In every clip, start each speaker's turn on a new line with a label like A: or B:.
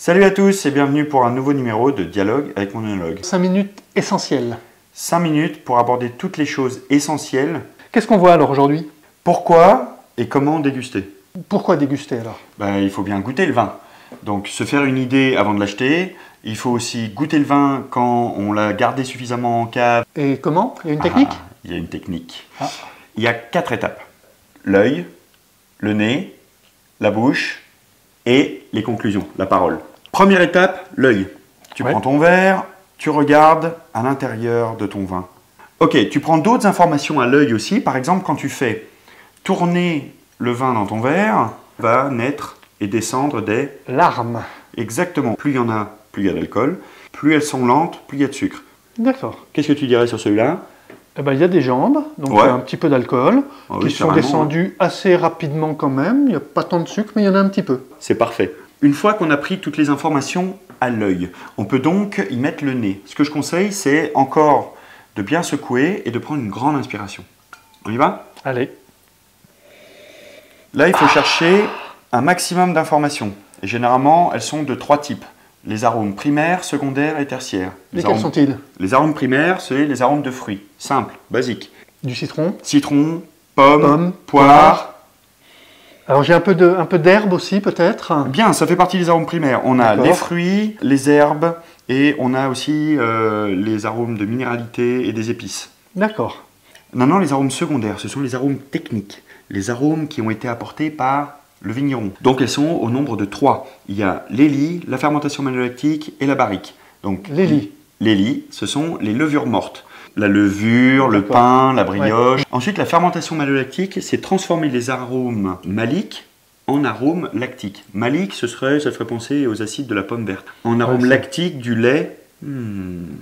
A: Salut à tous et bienvenue pour un nouveau numéro de Dialogue avec mon œnologue.
B: 5 minutes essentielles.
A: 5 minutes pour aborder toutes les choses essentielles.
B: Qu'est-ce qu'on voit alors aujourd'hui?
A: Pourquoi et comment déguster?
B: Pourquoi déguster alors?
A: Il faut bien goûter le vin. Donc se faire une idée avant de l'acheter. Il faut aussi goûter le vin quand on l'a gardé suffisamment en cave.
B: Et comment? Il y a une technique?
A: Il y a une technique.
B: Ah.
A: Il y a 4 étapes. L'œil, le nez, la bouche et les conclusions, la parole. Première étape, l'œil. Tu prends ton verre, tu regardes à l'intérieur de ton vin. Ok, tu prends d'autres informations à l'œil aussi. Par exemple, quand tu fais tourner le vin dans ton verre, va naître et descendre des
B: larmes.
A: Exactement. Plus il y en a, plus il y a d'alcool. Plus elles sont lentes, plus il y a de sucre.
B: D'accord.
A: Qu'est-ce que tu dirais sur celui-là?
B: Il y a des jambes, donc il y a un petit peu d'alcool, qui sont descendus assez rapidement quand même. Il n'y a pas tant de sucre, mais il y en a un petit peu.
A: C'est parfait. Une fois qu'on a pris toutes les informations à l'œil, on peut donc y mettre le nez. Ce que je conseille, c'est encore de bien secouer et de prendre une grande inspiration. On y va?
B: Allez.
A: Là, il faut chercher un maximum d'informations. Et généralement, elles sont de 3 types. Les arômes primaires, secondaires et tertiaires.
B: Lesquels sont-ils?
A: Les arômes primaires, c'est les arômes de fruits. Simple, basique.
B: Du citron.
A: Citron, pomme, poire.
B: Alors j'ai un peu d'herbe aussi peut-être.
A: Bien, ça fait partie des arômes primaires. On a les fruits, les herbes et on a aussi les arômes de minéralité et des épices.
B: D'accord.
A: Maintenant, les arômes secondaires, ce sont les arômes techniques. Les arômes qui ont été apportés par le vigneron. Donc elles sont au nombre de 3. Il y a l'hélie, la fermentation malolactique et la barrique. Donc
B: l'hélie.
A: L'hélie, ce sont les levures mortes. La levure, le pain, la brioche. Ouais. Ensuite, la fermentation malolactique, c'est transformer les arômes maliques en arômes lactiques. Malique, ça ferait penser aux acides de la pomme verte. En arôme lactique, du lait.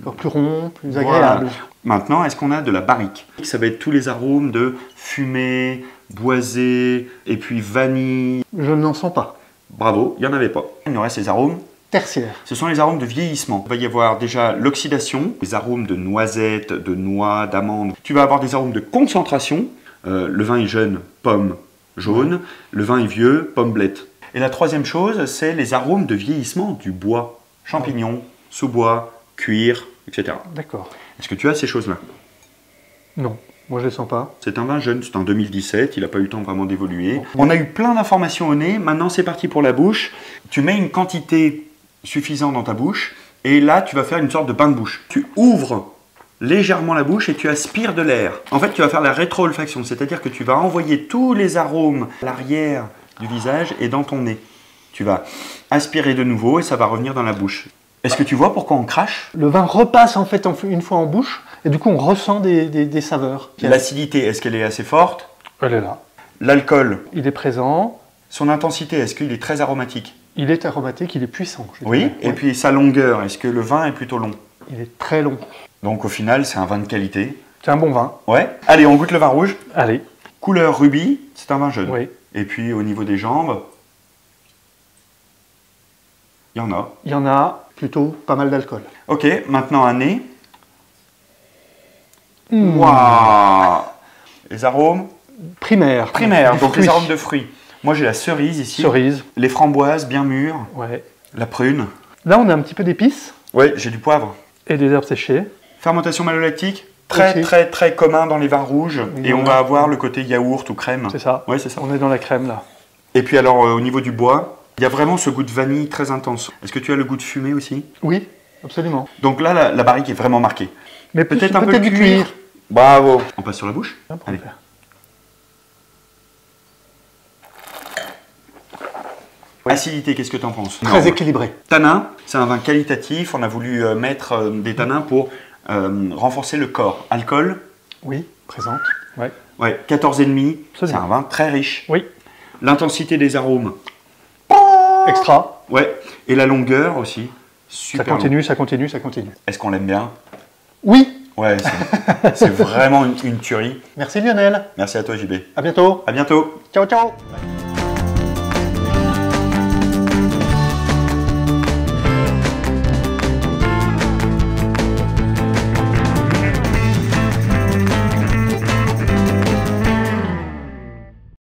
B: Encore plus rond, plus agréable.
A: Maintenant, est-ce qu'on a de la barrique? Ça va être tous les arômes de fumée, boisé, et puis vanille.
B: Je n'en sens pas.
A: Bravo, il n'y en avait pas. Il nous reste les arômes
B: tertiaires.
A: Ce sont les arômes de vieillissement. Il va y avoir déjà l'oxydation, les arômes de noisettes, de noix, d'amandes. Tu vas avoir des arômes de concentration. Le vin est jeune, pomme jaune. Le vin est vieux, pomme blette. Et la troisième chose, c'est les arômes de vieillissement du bois. Champignons, sous-bois, cuir, etc.
B: D'accord.
A: Est-ce que tu as ces choses-là?
B: Non. Moi, je ne les sens pas.
A: C'est un vin jeune, c'est en 2017, il n'a pas eu le temps vraiment d'évoluer. On a eu plein d'informations au nez, maintenant c'est parti pour la bouche. Tu mets une quantité suffisante dans ta bouche, et là tu vas faire une sorte de bain de bouche. Tu ouvres légèrement la bouche et tu aspires de l'air. En fait, tu vas faire la rétro-olfaction, c'est-à-dire que tu vas envoyer tous les arômes à l'arrière du visage et dans ton nez. Tu vas aspirer de nouveau et ça va revenir dans la bouche. Est-ce que tu vois pourquoi on crache?
B: Le vin repasse en fait une fois en bouche et du coup on ressent des saveurs.
A: L'acidité, est-ce qu'elle est assez forte?
B: Elle est là.
A: L'alcool?
B: Il est présent.
A: Son intensité, est-ce qu'il est très aromatique?
B: Il est aromatique, il est puissant.
A: Oui, et puis sa longueur, est-ce que le vin est plutôt long?
B: Il est très long.
A: Donc au final, c'est un vin de qualité.
B: C'est un bon vin.
A: Ouais. Allez, on goûte le vin rouge.
B: Allez.
A: Couleur rubis, c'est un vin jeune.
B: Oui.
A: Et puis au niveau des jambes, il y en a.
B: Il y en a plutôt pas mal d'alcool.
A: Ok, maintenant un nez. Waouh! Les arômes?
B: Primaires.
A: Primaires, donc les arômes de fruits. Moi j'ai la cerise ici.
B: Cerise.
A: Les framboises bien mûres.
B: Ouais.
A: La prune.
B: Là on a un petit peu d'épices.
A: Ouais, j'ai du poivre.
B: Et des herbes séchées.
A: Fermentation malolactique, très commun dans les vins rouges. Et on va avoir le côté yaourt ou crème.
B: C'est ça.
A: Ouais, c'est ça.
B: On est dans la crème là.
A: Et puis alors au niveau du bois, il y a vraiment ce goût de vanille très intense. Est-ce que tu as le goût de fumée aussi?
B: Oui, absolument.
A: Donc là, la barrique est vraiment marquée.
B: Mais
A: peut-être un peu
B: du cuir.
A: Bravo. On passe sur la bouche?
B: Allez.
A: Acidité, qu'est-ce que tu en penses?
B: Très équilibré.
A: Tanin, c'est un vin qualitatif. On a voulu mettre des tanins pour renforcer le corps. Alcool?
B: Oui, présente. Ouais.
A: Ouais, 14,5. C'est un vin très riche.
B: Oui.
A: L'intensité des arômes?
B: Extra.
A: Ouais. Et la longueur aussi? Super.
B: Ça continue, ça continue, ça continue.
A: Est-ce qu'on l'aime bien?
B: Oui.
A: Ouais, c'est vraiment une tuerie.
B: Merci Lionel.
A: Merci à toi JB.
B: À bientôt.
A: À bientôt.
B: Ciao, ciao.
A: Bye.